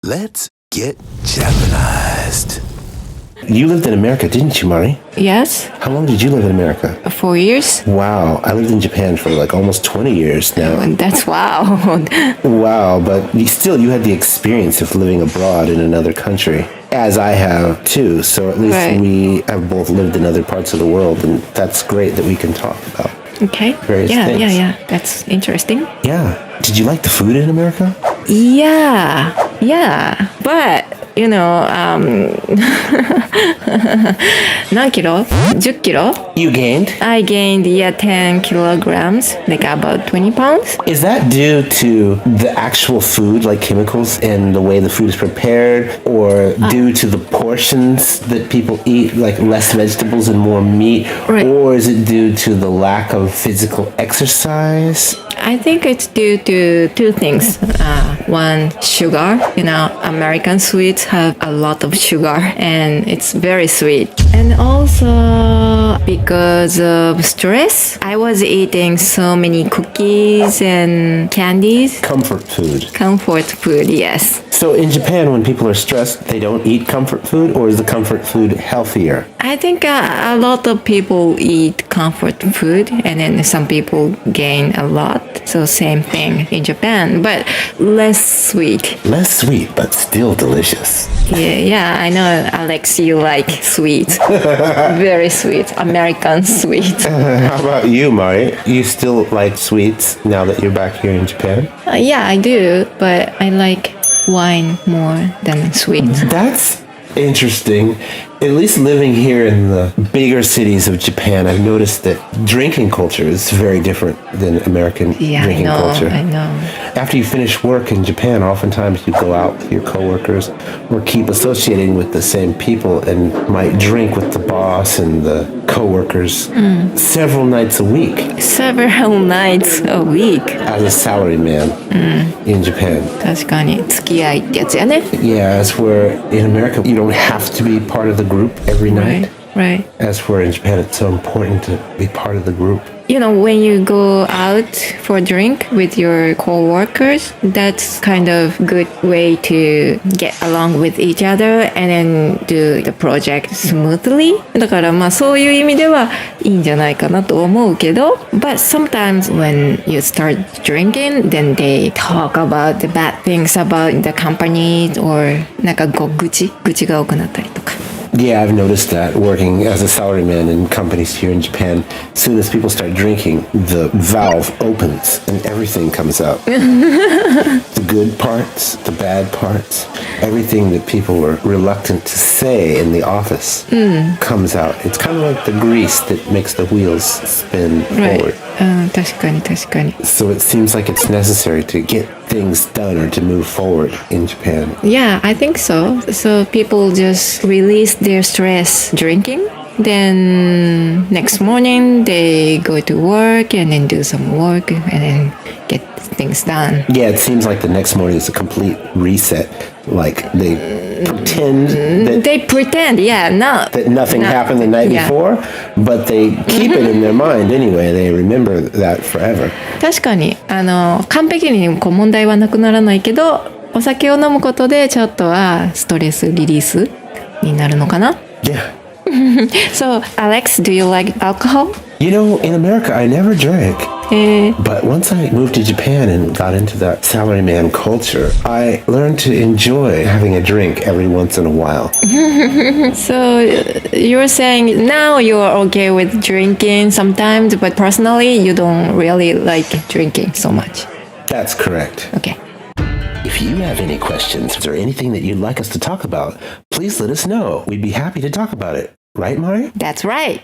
Let's get Japanized. You lived in America, didn't you, Mari? Yes, How long did you live in America? 4 years. Wow, I lived in Japan for like almost 20 years now. That's wow. Wow, but you had the experience of living abroad in another country, as I have too. So at least Right. we have both lived in other parts of the world, and that's great that we can talk about. Okay. Various things. Yeah. That's interesting. Yeah. Did you like the food in America? Yeah. But, 何キロ ?10 キロ You gained? I gained, 10 kilograms, like about 20 pounds. Is that due to the actual food, like chemicals and the way the food is prepared, or due to the portions that people eat, like less vegetables and more meat? Right. Or is it due to the lack of physical exercise? I think it's due to two things. One, sugar. American sweets have a lot of sugar and it's very sweet. And also because of stress, I was eating so many cookies and candies. Comfort food. Comfort food, yes. So in Japan, when people are stressed, they don't eat comfort food, or is the comfort food healthier? I think a lot of people eat comfort food and then some people gain a lot. So same thing in Japan, but less sweet. Less sweet, but still delicious. Yeah, I know, Alex, you like sweet. Very sweet. American sweet. How about you, Mari? You still like sweets now that you're back here in Japan? Yeah, I do, but I like wine more than sweet. That's interesting. At least living here in the bigger cities of Japan, I've noticed that drinking culture is very different than American drinking culture. I know. After you finish work in Japan, oftentimes you go out with your coworkers or keep associating with the same people and might drink with the boss and the coworkers several nights a week Several nights a week. as a salaryman in Japan. 確かに付き合いってやつやね。Yeah, as where in America, you don't have to be part of the group every night. Right. As where in Japan, it's so important to be part of the group. When you go out for a drink with your co-workers, that's kind of good way to get along with each other and then do the project smoothly. だからそういう意味ではいいんじゃないかなと思うけど、but sometimes when you start drinking, then they talk about the bad things about the company or なんか愚痴が多くなったりとか。Yeah, I've noticed that working as a salaryman in companies here in Japan. As soon as people start drinking, the valve opens and everything comes out. The good parts, the bad parts, everything that people were reluctant to say in the office comes out. It's kind of like the grease that makes the wheels spin forward. 確かに。So it seems like it's necessary to get things done or to move forward in Japan. Yeah, I think so. So people just release their stress drinking. Then next morning they go to work and then do some work and then get things done. Yeah, it seems like the next morning is a complete reset. Like they pretend that nothing happened the night before, but they keep it in their mind anyway. They remember that forever. 確かに完璧に問題はなくならないけど、お酒を飲むことでちょっとはストレスリリースになるのかな。Yeah. So, Alex, do you like alcohol? In America, I never drank. But once I moved to Japan and got into that salaryman culture, I learned to enjoy having a drink every once in a while. So, you're saying now you're okay with drinking sometimes, but personally, you don't really like drinking so much. That's correct. Okay. If you have any questions or anything that you'd like us to talk about, please let us know. We'd be happy to talk about it. Right, Mari? That's right.